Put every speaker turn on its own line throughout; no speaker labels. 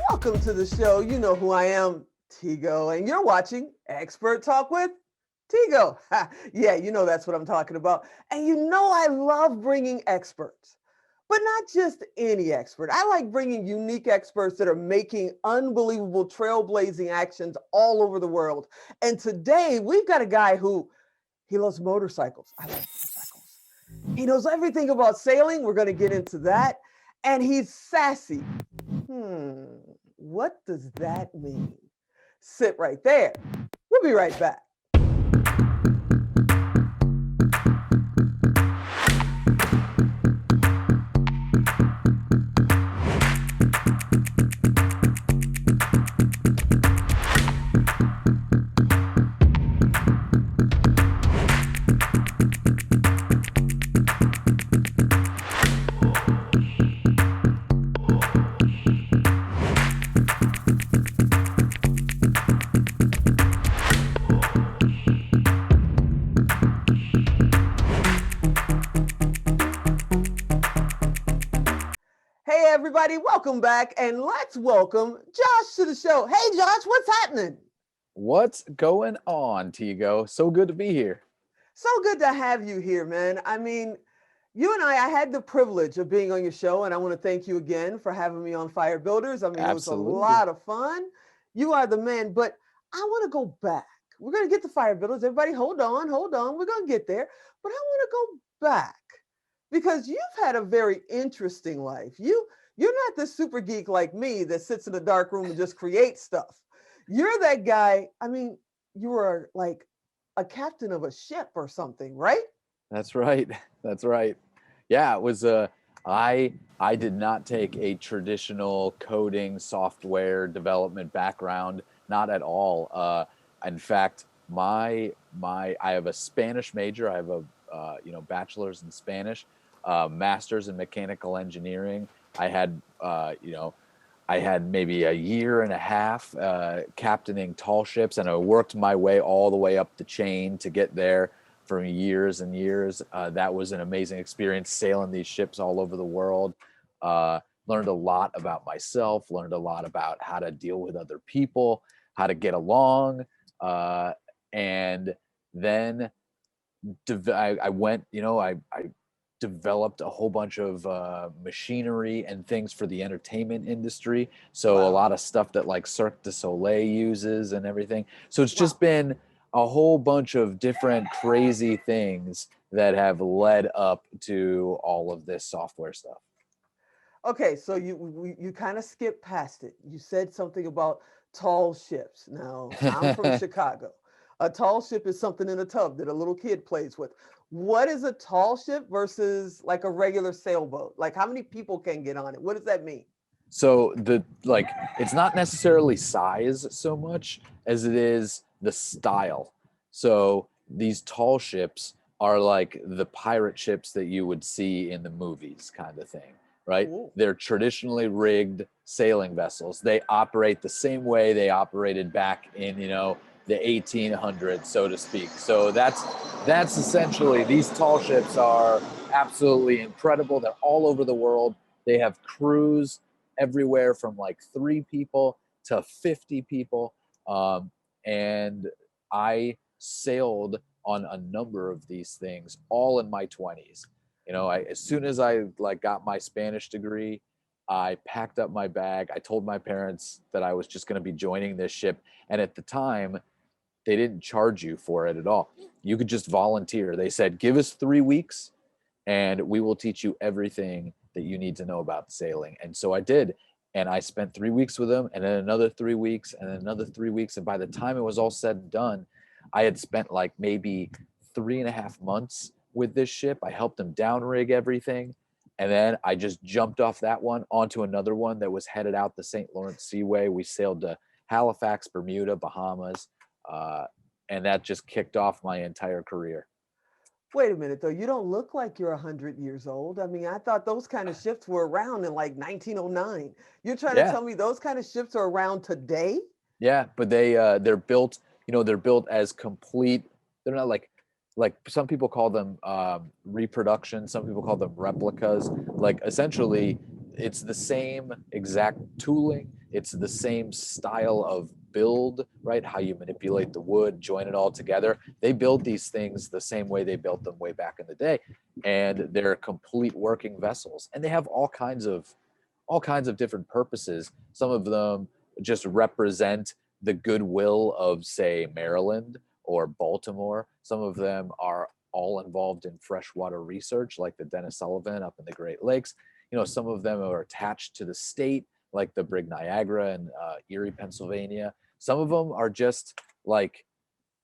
Welcome to the show. You know who I am, Tigo, and you're watching Expert Talk with Tigo. Yeah, you know that's what I'm talking about. And you know I love bringing experts, but not just any expert. I like bringing unique experts that are making unbelievable trailblazing actions all over the world. And today we've got a guy who he loves motorcycles. I love motorcycles. He knows everything about sailing. We're going to get into that. And he's sassy. What does that mean? Sit right there. We'll be right back. Hey, everybody, welcome back. And let's welcome Josh to the show. Hey, Josh, what's happening?
What's going on, Tigo? So good to be here.
So good to have you here, man. I mean, you and I had the privilege of being on your show, and I want to thank you again for having me on Firebuilders. I mean, it was a
Absolutely.
lot of fun. You are the man, but I want to go back. We're going to get to Firebuilders. Everybody, hold on, hold on. We're going to get there, but I want to go back because you've had a very interesting life. You're not the super geek like me that sits in a dark room and just creates stuff. You're that guy. I mean, you were like a captain of a ship or something, right?
That's right. That's right. Yeah, it was I did not take a traditional coding software development background, not at all. In fact, my I have a Spanish major. I have a bachelor's in Spanish, master's in mechanical engineering. I had I had maybe a year and a half captaining tall ships, and I worked my way all the way up the chain to get there for years and years. That was an amazing experience sailing these ships all over the world. Learned a lot about myself, learned a lot about how to deal with other people, how to get along. And then I went, I developed a whole bunch of machinery and things for the entertainment industry. So a
Wow.
lot of stuff that like Cirque du Soleil uses and everything. So it's just
Wow.
been a whole bunch of different crazy things that have led up to all of this software stuff.
Okay, so you kind of skipped past it. You said something about tall ships. Now, I'm from Chicago. A tall ship is something in a tub that a little kid plays with. What is a tall ship versus like a regular sailboat? Like how many people can get on it? What does that mean?
So it's not necessarily size so much as it is the style. So these tall ships are like the pirate ships that you would see in the movies, kind of thing, right?
Ooh.
They're traditionally rigged sailing vessels. They operate the same way they operated back in, the 1800s, so to speak. So that's essentially, these tall ships are absolutely incredible. They're all over the world. They have crews everywhere from like 3 people to 50 people. And I sailed on a number of these things all in my 20s. As soon as I like got my Spanish degree, I packed up my bag. I told my parents that I was just going to be joining this ship. And at the time, they didn't charge you for it at all. You could just volunteer. They said, give us 3 weeks and we will teach you everything that you need to know about sailing. And so I did. And I spent 3 weeks with them, and then another 3 weeks, and then another 3 weeks. And by the time it was all said and done, I had spent like maybe 3.5 months with this ship. I helped them downrig everything. And then I just jumped off that one onto another one that was headed out the St. Lawrence Seaway. We sailed to Halifax, Bermuda, Bahamas. Uh, and that just kicked off my entire career.
Wait a minute though. You don't look like you're 100 years old. I mean, I thought those kind of ships were around in like 1909. You're trying to
Yeah.
tell me those kind of ships are around today?
Yeah, but they're built, they're built as complete. They're not like some people call them reproduction, some people call them replicas. Like essentially, it's the same exact tooling, It's the same style of build, right? How you manipulate the wood, join it all together. They build these things the same way they built them way back in the day, and they're complete working vessels. And they have all kinds of different purposes. Some of them just represent the goodwill of, say, Maryland or Baltimore. Some of them are all involved in freshwater research, like the Dennis Sullivan up in the Great Lakes. Some of them are attached to the state, like the Brig Niagara in Erie, Pennsylvania. Some of them are just like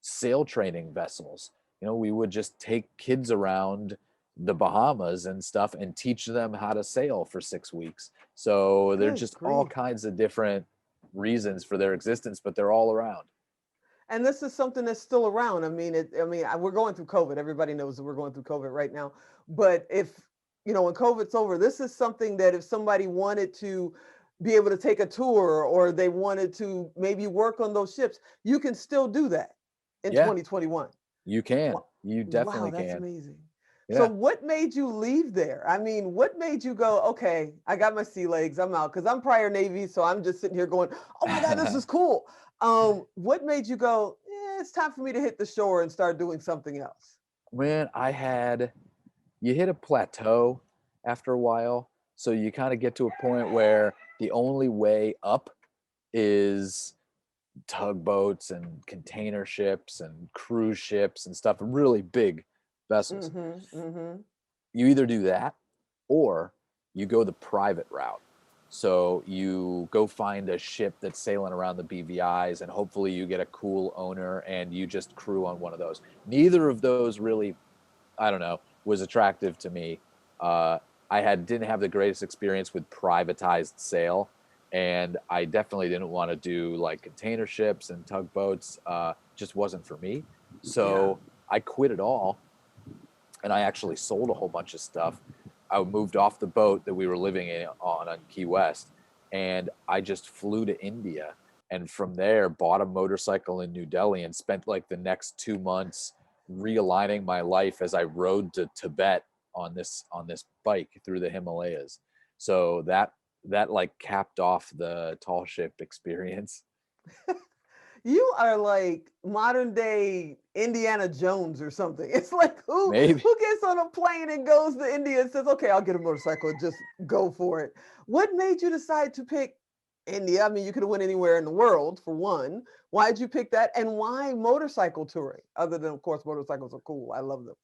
sail training vessels. We would just take kids around the Bahamas and stuff and teach them how to sail for 6 weeks. So there's
Good
just all
grief.
kinds of different reasons for their existence, but they're all around.
And this is something that's still around. We're going through COVID. Everybody knows that we're going through COVID right now. But if, when COVID's over, this is something that if somebody wanted to be able to take a tour or they wanted to maybe work on those ships, you can still do that in
Yeah,
2021.
you can.
Wow,
You
wow,
definitely
that's
can.
amazing. So
Yeah.
what made you leave there? What made you go, okay, I got my sea legs, I'm out? Because I'm prior Navy, so I'm just sitting here going, oh my God, this is cool. What made you go, it's time for me to hit the shore and start doing something else?
Man, you hit a plateau after a while. So you kind of get to a point where the only way up is tugboats and container ships and cruise ships and stuff, really big vessels.
Mm-hmm, mm-hmm.
You either do that or you go the private route. So you go find a ship that's sailing around the BVI's and hopefully you get a cool owner and you just crew on one of those. Neither of those really, I don't know, was attractive to me. Didn't have the greatest experience with privatized sail, and I definitely didn't want to do like container ships and tugboats. Just wasn't for me. So I quit it all, and I actually sold a whole bunch of stuff. I moved off the boat that we were living on Key West, and I just flew to India, and from there bought a motorcycle in New Delhi and spent like the next 2 months realigning my life as I rode to Tibet on this bike through the Himalayas. So that like capped off the tall ship experience.
You are like modern day Indiana Jones or something. It's like who
Maybe.
who gets on a plane and goes to India and says, "Okay, I'll get a motorcycle and just go for it." What made you decide to pick India? You could have went anywhere in the world for one. Why did you pick that? And why motorcycle touring? Other than, of course, motorcycles are cool. I love them.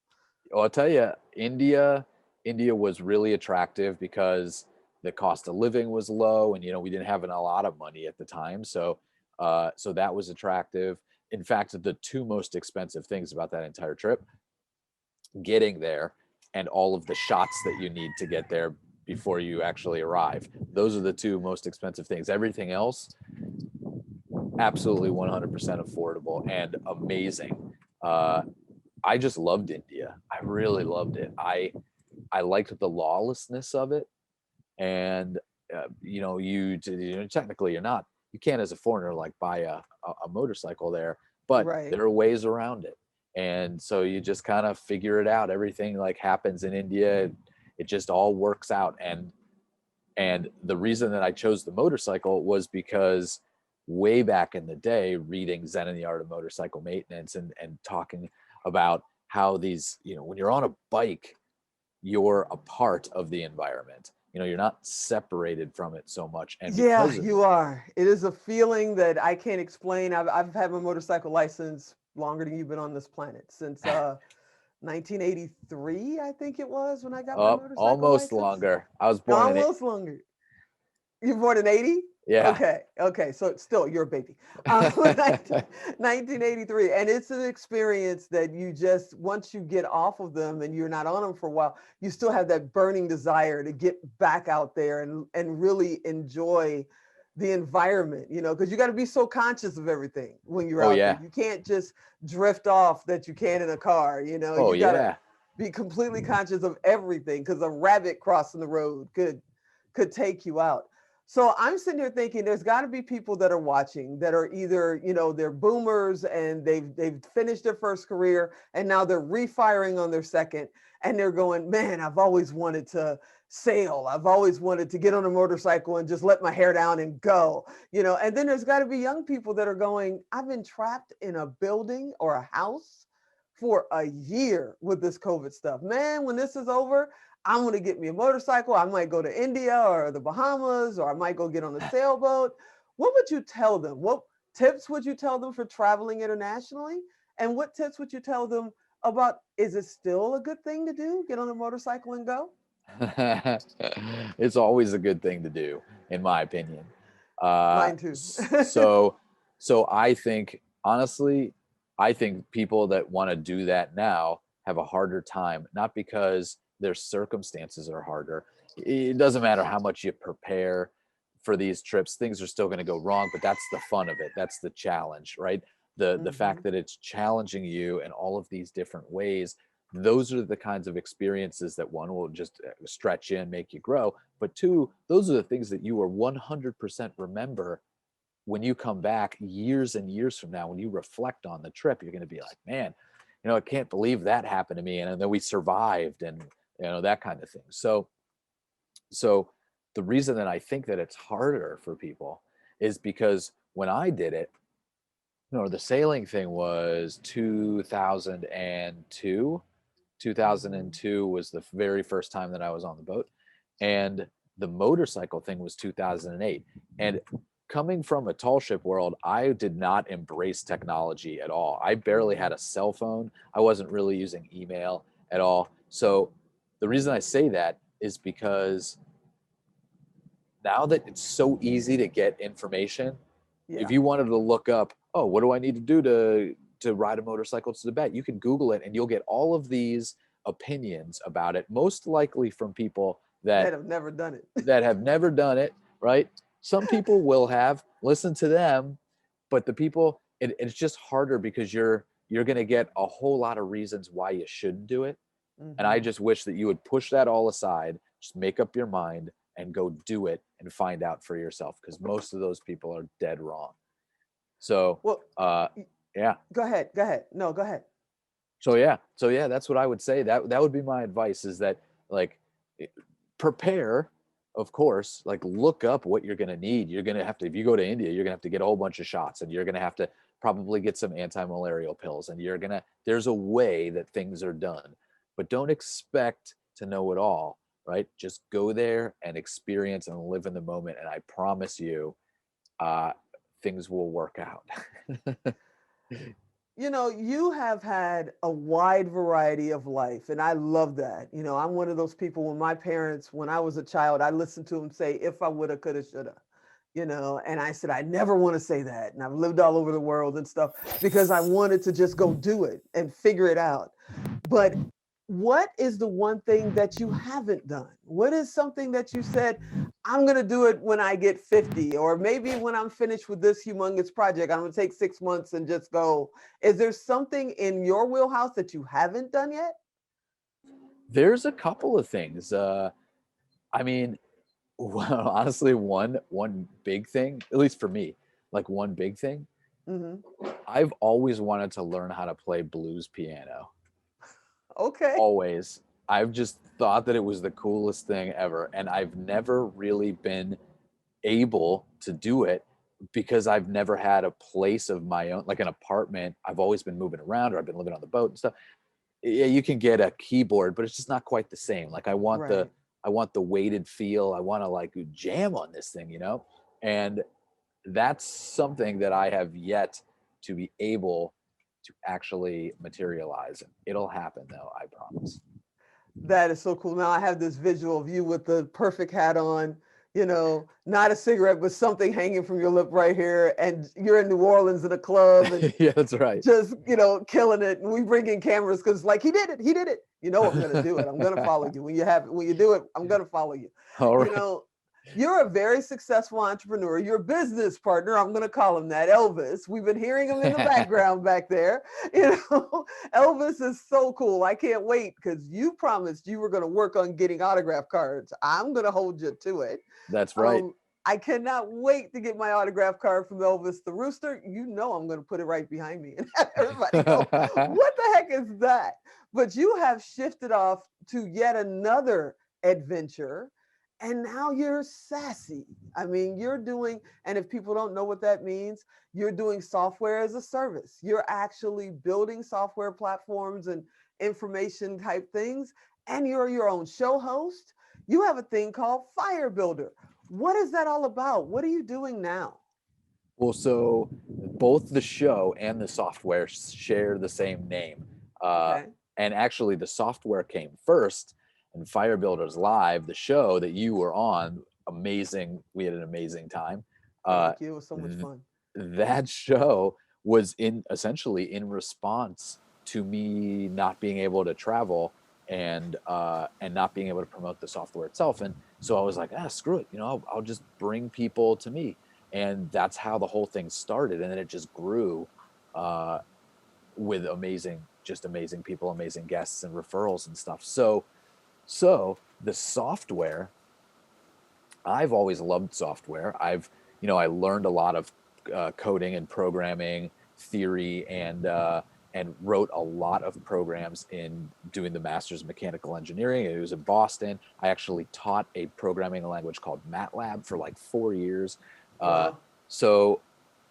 Well, I'll tell you, India was really attractive because the cost of living was low, and we didn't have a lot of money at the time, so that was attractive. In fact, the two most expensive things about that entire trip, getting there and all of the shots that you need to get there before you actually arrive. Those are the two most expensive things. Everything else, absolutely 100% affordable and amazing. I just loved India. I really loved it. I liked the lawlessness of it, and technically you can't as a foreigner like buy a motorcycle there, but
Right.
there are ways around it, and so you just kind of figure it out. Everything like happens in India. It just all works out, and the reason that I chose the motorcycle was because way back in the day, reading Zen and the Art of Motorcycle Maintenance and talking about how these, when you're on a bike, you're a part of the environment. You're not separated from it so much. And
Yeah,
because of
you are. It is a feeling that I can't explain. I've had my motorcycle license longer than you've been on this planet, since 1983, I think it was when I got my motorcycle
almost
license.
longer. I was born in it.
Almost longer. You're born in 80?
Yeah.
Okay. So it's still, you're a baby. 1983. And it's an experience that you just, once you get off of them and you're not on them for a while, you still have that burning desire to get back out there and really enjoy the environment, because you got to be so conscious of everything when you're
Oh
out there.
yeah.
You can't just drift off that you can in a car,
Oh
you got to
yeah.
be completely conscious of everything, because a rabbit crossing the road could take you out. So I'm sitting here thinking there's got to be people that are watching that are either, they're boomers and they've finished their first career and now they're refiring on their second, and they're going, man, I've always wanted to sail. I've always wanted to get on a motorcycle and just let my hair down and go, and then there's got to be young people that are going, I've been trapped in a building or a house for a year with this COVID stuff. Man, when this is over, I'm going to get me a motorcycle. I might go to India or the Bahamas, or I might go get on a sailboat. What would you tell them? What tips would you tell them for traveling internationally? And what tips would you tell them about, is it still a good thing to do? Get on a motorcycle and go?
It's always a good thing to do, in my opinion.
Mine too.
So I think, honestly, I think people that want to do that now have a harder time, not because their circumstances are harder. It doesn't matter how much you prepare for these trips, things are still going to go wrong, but that's the fun of it. That's the challenge, right? The fact that it's challenging you in all of these different ways. Those are the kinds of experiences that, one, will just stretch you and make you grow, but two, those are the things that you will 100% remember when you come back years and years from now. When you reflect on the trip, you're going to be like, man, I can't believe that happened to me, and then we survived, and that kind of thing. So the reason that I think that it's harder for people is because when I did it, the sailing thing was 2002. 2002 was the very first time that I was on the boat, and the motorcycle thing was 2008. And coming from a tall ship world, I did not embrace technology at all. I barely had a cell phone. I wasn't really using email at all. So the reason I say that is because now that it's so easy to get information, if you wanted to look up, oh, what do I need to do to ride a motorcycle to Tibet, you can Google it and you'll get all of these opinions about it, most likely from people that
have never done it.
that have never done it, right? Some people will have, listen to them, but the people, it's just harder because you're going to get a whole lot of reasons why you shouldn't do it. And I just wish that you would push that all aside, just make up your mind and go do it and find out for yourself, because most of those people are dead wrong. So,
Well,
yeah.
Go ahead. No, go ahead.
So yeah, that's what I would say. That would be my advice, is that, like, prepare, of course, like, look up what you're going to need. You're going to have to, if you go to India, you're going to have to get a whole bunch of shots, and you're going to have to probably get some anti-malarial pills, and there's a way that things are done, but don't expect to know it all, right? Just go there and experience and live in the moment. And I promise you, things will work out.
You have had a wide variety of life, and I love that. I'm one of those people, when I was a child, I listened to them say, if I woulda, coulda, shoulda, and I said, I never want to say that. And I've lived all over the world and stuff because I wanted to just go do it and figure it out. But what is the one thing that you haven't done? What is something that you said, I'm going to do it when I get 50, or maybe when I'm finished with this humongous project, I'm going to take 6 months and just go. Is there something in your wheelhouse that you haven't done yet?
There's a couple of things. I mean, well, honestly, one big thing, at least for me, like, one big thing, I've always wanted to learn how to play blues piano.
Okay.
Always. I've just thought that it was the coolest thing ever. And I've never really been able to do it because I've never had a place of my own, like an apartment. I've always been moving around, or I've been living on the boat and stuff. Yeah, you can get a keyboard, but it's just not quite the same. Like, I want the weighted feel. I want to, like, jam on this thing, And that's something that I have yet to be able to actually materialize. It'll happen, though, I promise.
That is so cool. Now I have this visual of you with the perfect hat on, not a cigarette, but something hanging from your lip right here. And you're in New Orleans in a club and
Yeah, that's right.
just, killing it. And we bring in cameras because, like, he did it. I'm going to do it. I'm going to follow you. When you do it, I'm going to follow you.
All right.
You're a very successful entrepreneur. Your business partner, I'm going to call him that, Elvis. We've been hearing him in the background back there. Elvis is so cool. I can't wait, because you promised you were going to work on getting autograph cards. I'm going to hold you to it.
That's right.
I cannot wait to get my autograph card from Elvis the Rooster. You know I'm going to put it right behind me and have everybody go, what the heck is that? But you have shifted off to yet another adventure. And now you're sassy. I mean, you're doing, and if people don't know what that means, you're doing software as a service. You're actually building software platforms and information type things. And you're your own show host. You have a thing called Firebuilder. What is that all about? What are you doing now?
Well, so both the show and the software share the same name. Uh,
Okay.
and actually, the software came first, and Fire Builders Live, the show that you were on, amazing. We had an amazing time. Uh,
Thank you. It was so much
th-
fun.
that show was essentially in response to me not being able to travel and not being able to promote the software itself. And so I was like, screw it, I'll just bring people to me, and that's how the whole thing started. And then it just grew uh, with amazing people, amazing guests, and referrals and stuff. So the software, I've always loved software. I learned a lot of coding and programming theory, and wrote a lot of programs in doing the master's of mechanical engineering. It was in Boston. I actually taught a programming language called MATLAB for like 4 years. Uh,
Wow.
so,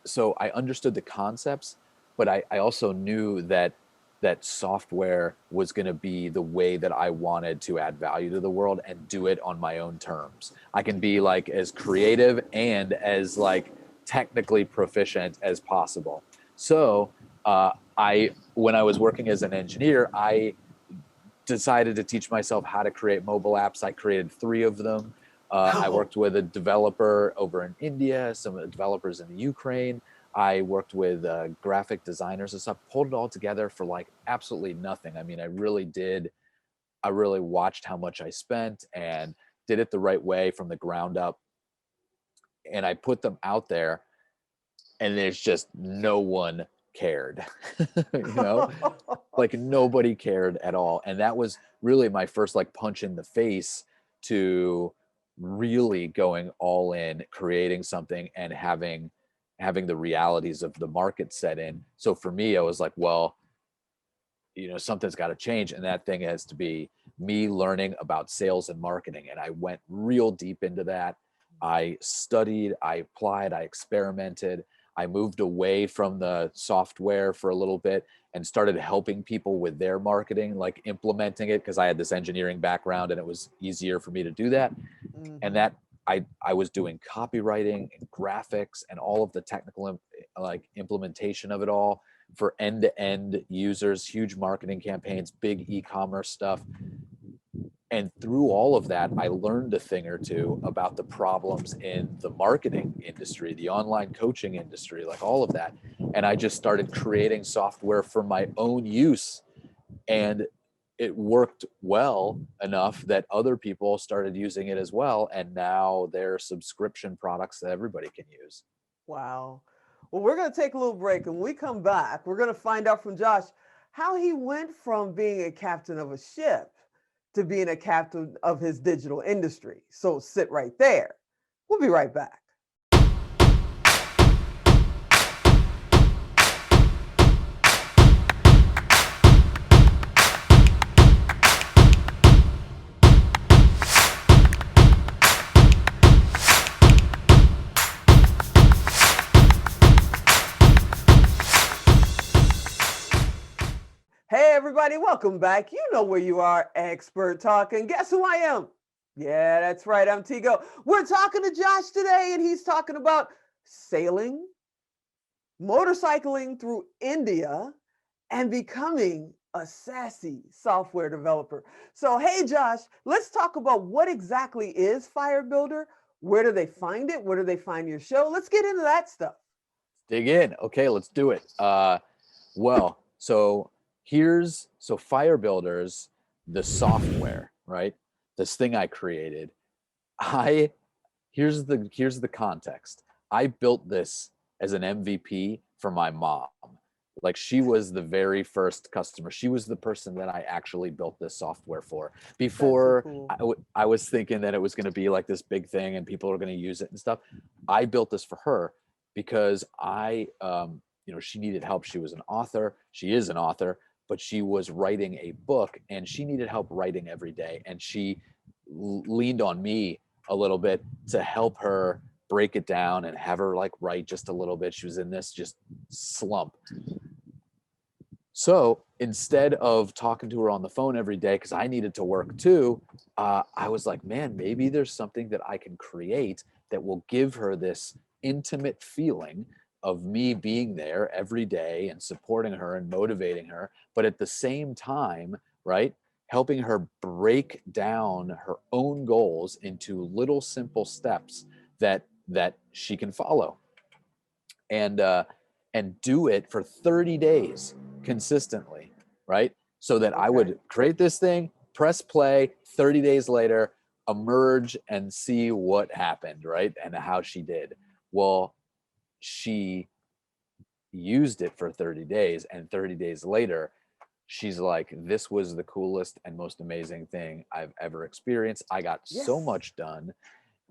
so I understood the concepts, but I also knew that software was going to be the way that I wanted to add value to the world and do it on my own terms. I can be like as creative and as like technically proficient as possible. So when I was working as an engineer, I decided to teach myself how to create mobile apps. I created 3 of them. I
Wow.
worked with a developer over in India, some developers in the Ukraine. I worked with graphic designers and stuff, pulled it all together for like absolutely nothing. I mean, I really did. I really watched how much I spent and did it the right way from the ground up. And I put them out there, and there's just no one cared, you know, like nobody cared at all. And that was really my first like punch in the face to really going all in, creating something, and having the realities of the market set in. So for me, I was like, well, something's got to change, and that thing has to be me learning about sales and marketing. And I went real deep into that. I studied, I applied, I experimented. I moved away from the software for a little bit and started helping people with their marketing, like implementing it, because I had this engineering background and it was easier for me to do that. And
Hmm.
that I was doing copywriting and graphics and all of the technical like implementation of it all for end-to-end users, huge marketing campaigns, big e-commerce stuff. And through all of that, I learned a thing or two about the problems in the marketing industry, the online coaching industry, like all of that. And I just started creating software for my own use. And it worked well enough that other people started using it as well. And now they're subscription products that everybody can use.
Wow. Well, we're going to take a little break. And when we come back, we're going to find out from Josh how he went from being a captain of a ship to being a captain of his digital industry. So sit right there. We'll be right back. Hey, everybody, welcome back. You know where you are, Expert Talk. And guess who I am? Yeah, that's right. I'm Tigo. We're talking to Josh today, and he's talking about sailing, motorcycling through India, and becoming a sassy software developer. So, hey, Josh, let's talk about what exactly is Firebuilder. Where do they find it? Where do they find your show? Let's get into that stuff.
Dig in. Okay, let's do it. Well, so Fire Builders, the software, right? This thing I created. I here's the context. I built this as an MVP for my mom. Like she was the very first customer. She was the person that I actually built this software for.
That's so
Before
cool.
I was thinking that it was going to be like this big thing and people are going to use it and stuff. I built this for her because she needed help. She was an author. She is an author, but she was writing a book and she needed help writing every day. And she leaned on me a little bit to help her break it down and have her like write just a little bit. She was in this just slump. So instead of talking to her on the phone every day, because I needed to work too, I was like, man, maybe there's something that I can create that will give her this intimate feeling of me being there every day and supporting her and motivating her, but at the same time, right, helping her break down her own goals into little simple steps that she can follow. And do it for 30 days consistently, right? So that I
Okay.
would create this thing, press play, 30 days later, emerge and see what happened, right? And how she did. Well, she used it for 30 days, and 30 days later, she's like, this was the coolest and most amazing thing I've ever experienced. I got so
Yes.
much done.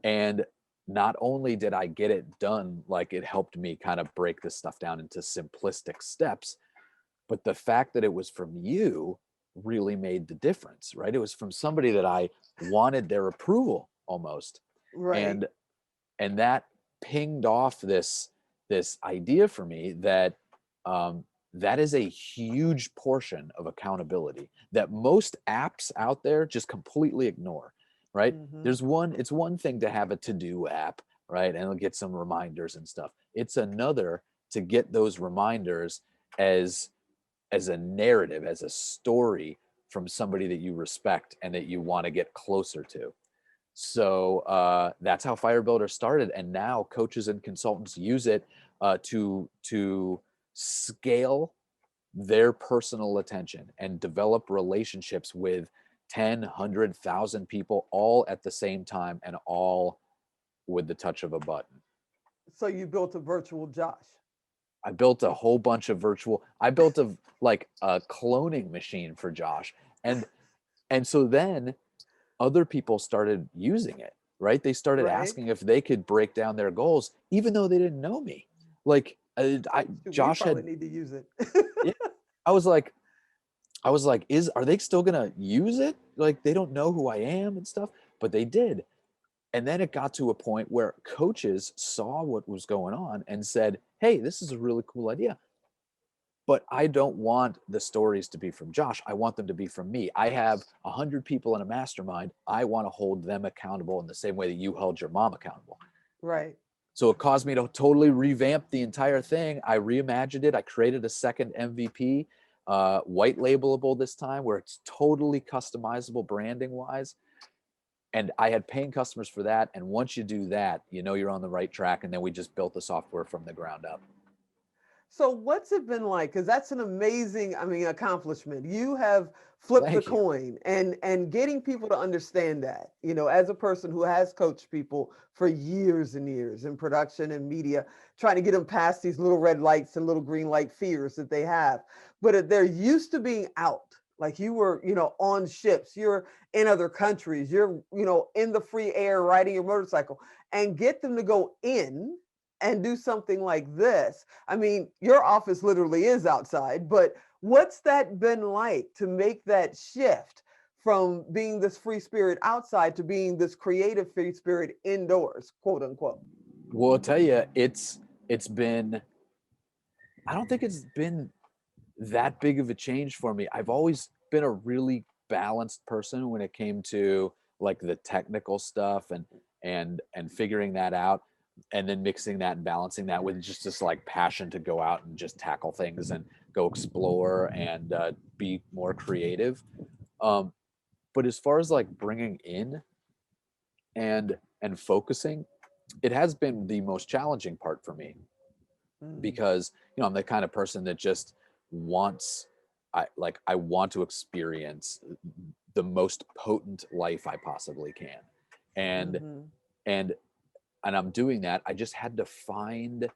And not only did I get it done, like it helped me kind of break this stuff down into simplistic steps, but the fact that it was from you really made the difference, right? It was from somebody that I wanted their approval almost.
Right.
And that pinged off this idea for me that that is a huge portion of accountability that most apps out there just completely ignore, right?
Mm-hmm.
It's one thing to have a to-do app, right, and it'll get some reminders and stuff. It's another to get those reminders as a narrative, as a story from somebody that you respect and that you want to get closer to. So that's how Firebuilders started, and now coaches and consultants use it to scale their personal attention and develop relationships with 10, 100,000 people all at the same time and all with the touch of a button.
So you built a virtual Josh.
I built a whole bunch of I built a cloning machine for Josh. And so then other people started using it, right? They started
Right.
asking if they could break down their goals, even though they didn't know me. Like
We
Josh
probably
had,
need to use it.
yeah, I was like, are they still gonna use it? Like they don't know who I am and stuff, but they did. And then it got to a point where coaches saw what was going on and said, hey, this is a really cool idea. But I don't want the stories to be from Josh. I want them to be from me. I have 100 people in a mastermind. I want to hold them accountable in the same way that you held your mom accountable.
Right.
So it caused me to totally revamp the entire thing. I reimagined it. I created a second MVP, white labelable this time, where it's totally customizable branding wise. And I had paying customers for that. And once you do that, you know you're on the right track. And then we just built the software from the ground up.
So what's it been like? Because that's an amazing, I mean, accomplishment. You have flipped the
Thank you.
coin and getting people to understand that, as a person who has coached people for years and years in production and media, trying to get them past these little red lights and little green light fears that they have. But they're used to being out. Like you were, on ships, you're in other countries, you're, in the free air riding your motorcycle, and get them to go in and do something like this. I mean, your office literally is outside, but what's that been like to make that shift from being this free spirit outside to being this creative free spirit indoors, quote unquote?
Well, I'll tell you, it's been, I don't think it's been that big of a change for me. I've always been a really balanced person when it came to like the technical stuff and figuring that out, and then mixing that and balancing that with just this like passion to go out and just tackle things and go explore and be more creative. Um, but as far as like bringing in and focusing, it has been the most challenging part for me
Mm,
because I'm the kind of person that just wants I want to experience the most potent life I possibly can. And
mm-hmm.
and and I'm doing that. I just had to find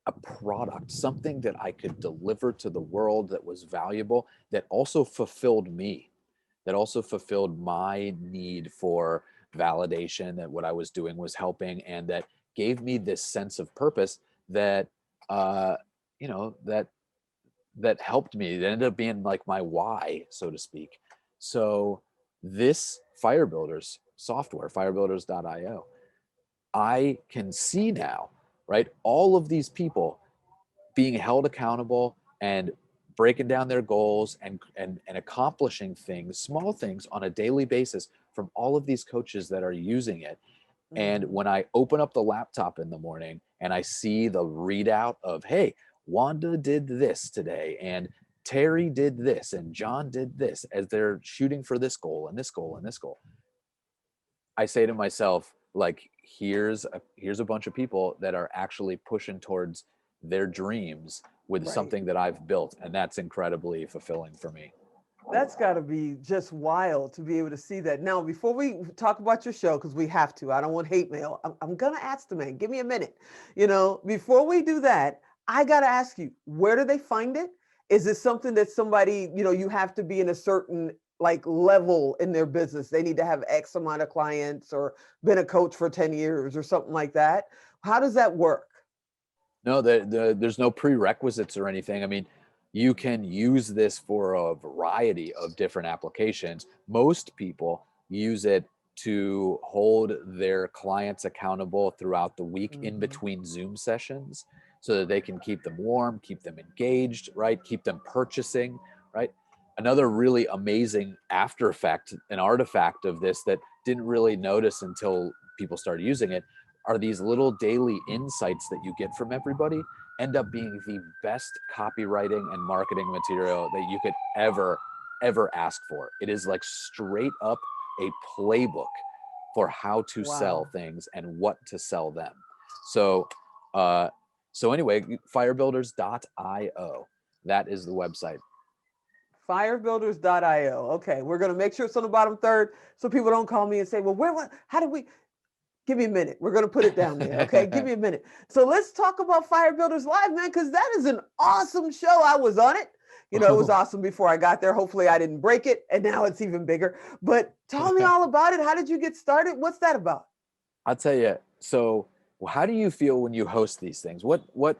a product, something that I could deliver to the world that was valuable, that also fulfilled me, that also fulfilled my need for validation, that what I was doing was helping, and that gave me this sense of purpose that, uh, that helped me. It ended up being like my why, so to speak. So this Firebuilders software, firebuilders.io, I can see now, right? All of these people being held accountable and breaking down their goals and accomplishing things, small things on a daily basis from all of these coaches that are using it. And
Mhm.
when I open up the laptop in the morning and I see the readout of, hey, Wanda did this today, and Terry did this, and John did this, as they're shooting for this goal and this goal and this goal, I say to myself, like, here's a bunch of people that are actually pushing towards their dreams with
Right.
something that I've built, and that's incredibly fulfilling for me.
That's got to be just wild to be able to see that. Now, before we talk about your show, because we have to, I don't want hate mail. I'm going to ask the man, give me a minute. Before we do that, I got to ask you, where do they find it? Is it something that somebody, you have to be in a certain like level in their business? They need to have X amount of clients or been a coach for 10 years or something like that. How does that work?
No, there's no prerequisites or anything. I mean, you can use this for a variety of different applications. Most people use it to hold their clients accountable throughout the week in
Mhm.
between Zoom sessions so that they can keep them warm, keep them engaged, right? Keep them purchasing, right? Another really amazing after effect, an artifact of this that didn't really notice until people started using it, are these little daily insights that you get from everybody end up being the best copywriting and marketing material that you could ever ask for. It is like straight up a playbook for how to sell
Wow.
things and what to sell them. So uh anyway, firebuilders.io, that is the website.
Firebuilders.io. Okay, we're going to make sure it's on the bottom third so people don't call me and say, well, what, how did we? Give me a minute. We're going to put it down there. Okay, give me a minute. So let's talk about Fire Builders Live, man, because that is an awesome show. I was on it. It was awesome before I got there. Hopefully, I didn't break it, and now it's even bigger. But tell me all about it. How did you get started? What's that about?
I'll tell you. So how do you feel when you host these things? What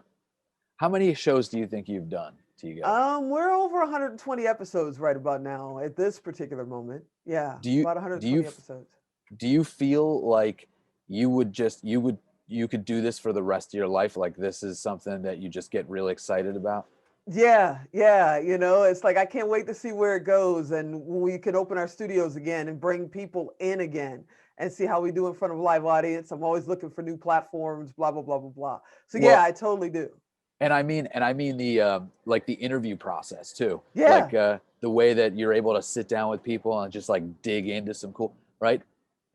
how many shows do you think you've done, Tigo?
We're over 120 episodes right about now at this particular moment. Yeah,
Do you
about
do you
120 episodes.
do you feel like you could do this for the rest of your life? Like this is something that you just get really excited about?
Yeah, yeah. It's like I can't wait to see where it goes and when we can open our studios again and bring people in again and see how we do in front of a live audience. I'm always looking for new platforms, blah, blah, blah, blah, blah. So yeah,
Well,
I totally do.
and I mean the like the interview process too.
Yeah.
Like the way that you're able to sit down with people and just like dig into some cool, right?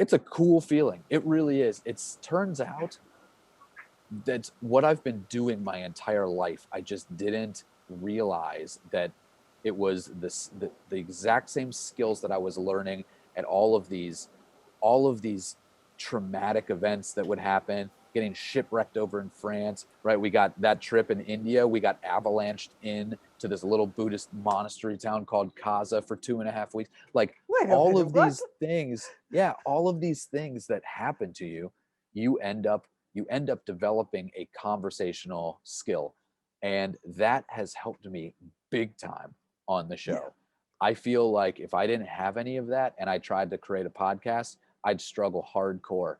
It's a cool feeling. It really is. It's turns out that's what I've been doing my entire life. I just didn't realize that it was the exact same skills that I was learning at all of these traumatic events that would happen, getting shipwrecked over in France, right? We got that trip in India. We got avalanched in to this little Buddhist monastery town called Kaza for 2.5 weeks. Like
Wait a
all
minute.
of
What?
these things, yeah, all of these things that happen to you, you end up you end up developing a conversational skill. And that has helped me big time on the
Yeah.
show. I feel like if I didn't have any of that and I tried to create a podcast, I'd struggle hardcore.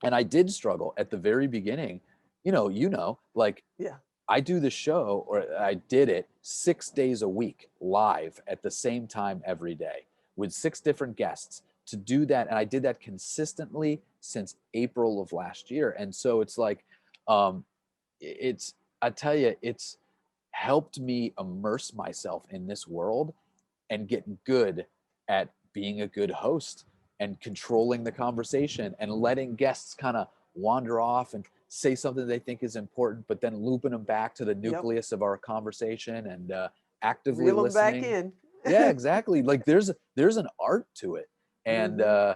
And I did struggle at the very beginning. Like
Yeah.
I do the show, or I did it 6 days a week live at the same time every day with 6 different guests to do that. And I did that consistently since April of last year. And so it's like, um, it's, I tell you, it's helped me immerse myself in this world and get good at being a good host and controlling the conversation and letting guests kind of wander off and say something they think is important, but then looping them back to the
Yep.
nucleus of our conversation and actively
Reel them back
listening.
in.
Yeah, exactly. Like there's an art to it, and
Hmm.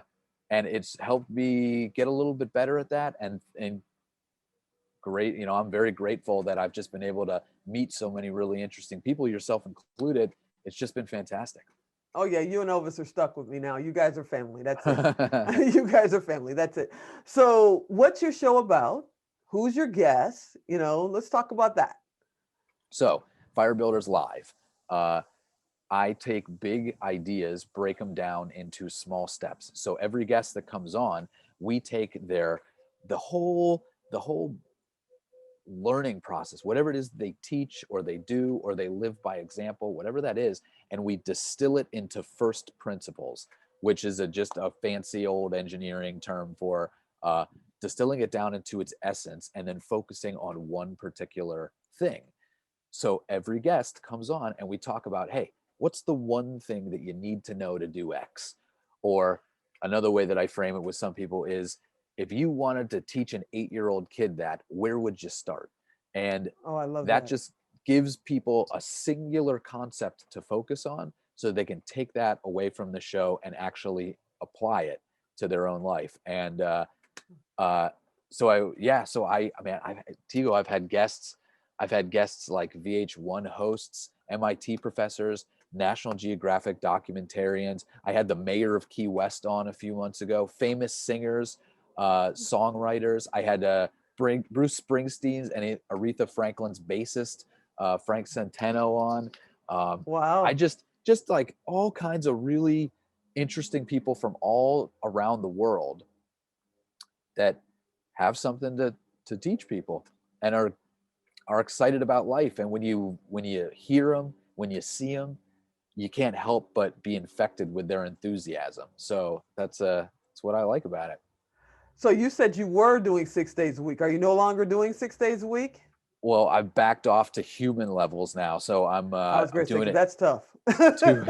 and it's helped me get a little bit better at that and great. I'm very grateful that I've just been able to meet so many really interesting people, yourself included. It's just been fantastic.
Oh yeah, you and Elvis are stuck with me now. You guys are family. That's it. You guys are family. That's it. So, what's your show about? Who's your guest? Let's talk about that.
So, Firebuilders Live. I take big ideas, break them down into small steps. So every guest that comes on, we take the whole learning process, whatever it is they teach or they do or they live by example, whatever that is, and we distill it into first principles, which is just a fancy old engineering term for distilling it down into its essence and then focusing on one particular thing. So every guest comes on and we talk about, hey, what's the one thing that you need to know to do X? Or another way that I frame it with some people is, if you wanted to teach an 8-year-old kid that, where would you start? And
Oh, I love
that
that.
just gives people a singular concept to focus on so they can take that away from the show and actually apply it to their own life. And Tigo, I've had guests like VH1 hosts, MIT professors, National Geographic documentarians. I had the mayor of Key West on a few months ago, famous singers, songwriters. I had Bruce Springsteen's and Aretha Franklin's bassist, Frank Centeno on. I
Wow.
just like all kinds of really interesting people from all around the world that have something to teach people and are excited about life. And when you hear them, when you see them, you can't help but be infected with their enthusiasm. So that's what I like about it.
So you said you were doing 6 days a week. Are you no longer doing 6 days a week?
Well, I've backed off to human levels now, so
I was
I'm
going to say,
doing
'cause
it
that's tough.
two.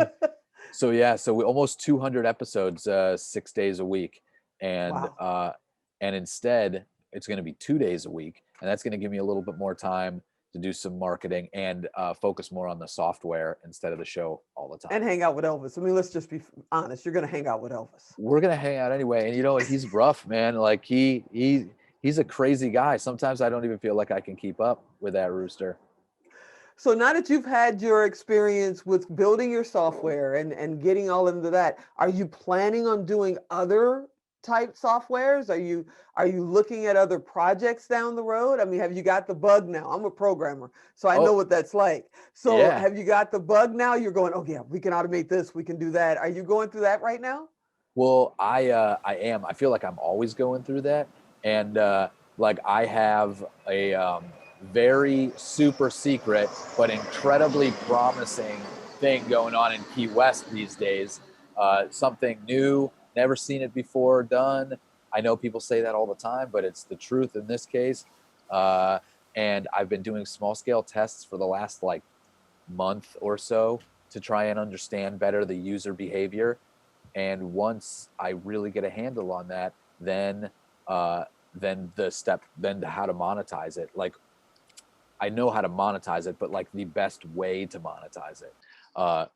So yeah, so we almost 200 episodes, 6 days a week, and
Wow.
instead it's going to be 2 days a week, and that's going to give me a little bit more time to do some marketing and focus more on the software instead of the show all the
And
time.
hang out with Elvis. I mean, let's just be honest. You're going to hang out with Elvis.
We're gonna hang out anyway, and he's rough, man. Like he's a crazy guy. Sometimes I don't even feel like I can keep up with that rooster.
So now that you've had your experience with building your software and getting all into that, are you planning on doing other type softwares? Are you looking at other projects down the road? I mean, have you got the bug now? I'm a programmer, so I know
Oh
what that's like. So
yeah.
have you got the bug now? You're going, oh yeah, we can automate this, we can do that. Are you going through that right now?
Well, I am. I feel like I'm always going through that, and like I have a very super secret but incredibly promising thing going on in Key West these days. Something new, never seen it before done. I know people say that all the time, but it's the truth in this case. Uh, and I've been doing small scale tests for the last like month or so to try and understand better the user behavior. And once I really get a handle on that, then how to monetize it. Like I know how to monetize it, but like the best way to monetize it. Uh,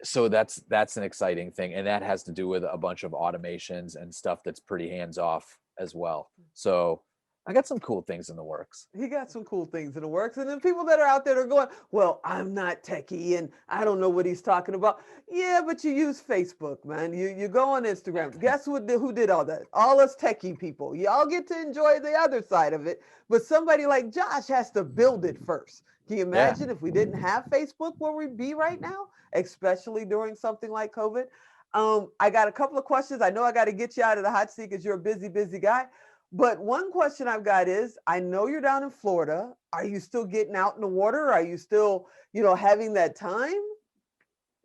so that's an exciting thing, and that has to do with a bunch of automations and stuff that's pretty hands off as well. So I got some cool things in the works.
He got some cool things in the works. And then people that are out there are going, well, I'm not techie and I don't know what he's talking about. Yeah, but you use Facebook, man. You go on Instagram. Guess who did all that? All us techie people. Y'all get to enjoy the other side of it. But somebody like Josh has to build it first. Can you
Yeah.
imagine if we didn't have Facebook, where we'd be right now, especially during something like COVID? I got a couple of questions. I know I got to get you out of the hot seat because you're a busy, busy guy. But one question I've got is, I know you're down in Florida. Are you still getting out in the water? Are you still, having that time?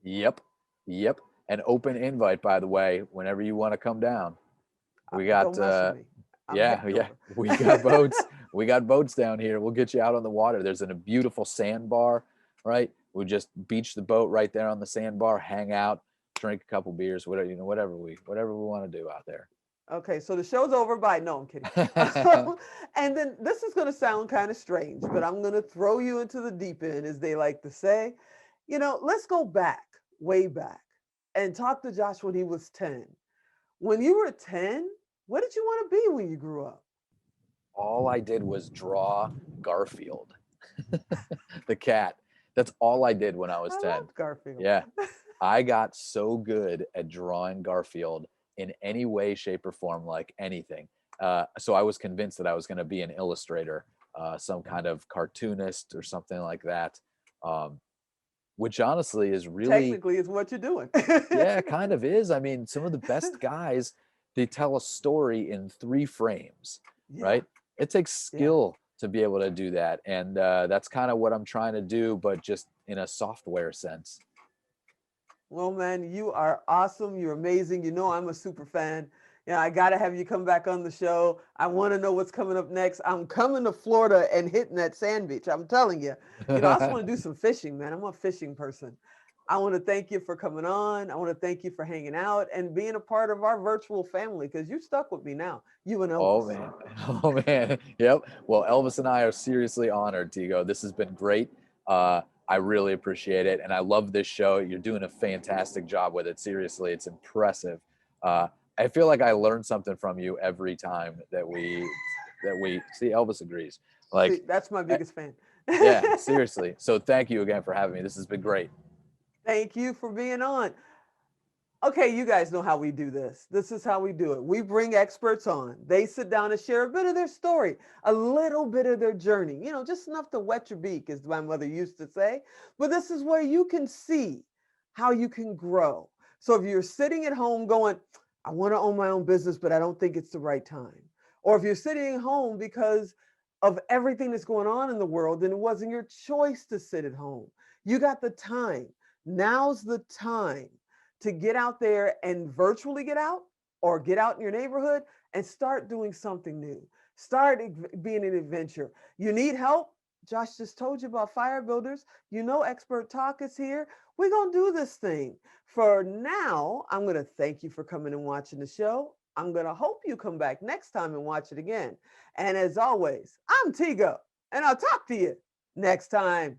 Yep. Yep. An open invite, by the way, whenever you want to come down. We got
Don't mess with me. I'm
yeah,
heading
yeah.
over.
We got boats. We got boats down here. We'll get you out on the water. There's a beautiful sandbar, right? We just beach the boat right there on the sandbar, hang out, drink a couple beers, whatever we want to do out there.
Okay, so the show's over by, no, I'm kidding. And then this is going to sound kind of strange, but I'm going to throw you into the deep end, as they like to say. Let's go back, way back, and talk to Josh when he was 10. When you were 10, what did you want to be when you grew up?
all I did was draw Garfield, the cat. That's all I did when I was
I
10.
love Garfield.
Yeah. I got so good at drawing Garfield in any way, shape, or form, like anything. So I was convinced that I was going to be an illustrator, some kind of cartoonist or something like that, um, which honestly is really,
Technically, it's what you're doing.
yeah, kind of is. I mean, some of the best guys, they tell a story in 3 frames,
Yeah,
right? It takes
yeah.
skill to be able to do that. And that's kind of what I'm trying to do, but just in a software sense.
Well, man, you are awesome. You're amazing. You know, I'm a super fan. Yeah, I got to have you come back on the show. I want to know what's coming up next. I'm coming to Florida and hitting that sand beach. I'm telling you. You know, I also want to do some fishing, man. I'm a fishing person. I want to thank you for coming on. I want to thank you for hanging out and being a part of our virtual family because you stuck with me now, you and
Oh
Elvis.
man. Oh man. Yep. Well, Elvis and I are seriously honored, Tigo. This has been great. I really appreciate it. And I love this show. You're doing a fantastic job with it. Seriously, it's impressive. Uh, I feel like I learn something from you every time that we see. Elvis agrees.
See,
Like,
that's my
eh,
biggest fan.
yeah, seriously. So thank you again for having me. This has been great.
Thank you for being on. Okay, you guys know how we do this. This is how we do it. We bring experts on. They sit down and share a bit of their story, a little bit of their journey, you know, just enough to wet your beak, as my mother used to say. But this is where you can see how you can grow. So if you're sitting at home going, I want to own my own business, but I don't think it's the right time. Or if you're sitting at home because of everything that's going on in the world and it wasn't your choice to sit at home, you got the time. Now's the time to get out there and virtually get out or get out in your neighborhood and start doing something new. Start being an adventure. You need help? Josh just told you about Firebuilders. You know, Expert Talk is here. We're going to do this thing. For now, I'm going to thank you for coming and watching the show. I'm going to hope you come back next time and watch it again. And as always, I'm Tigo, and I'll talk to you next time.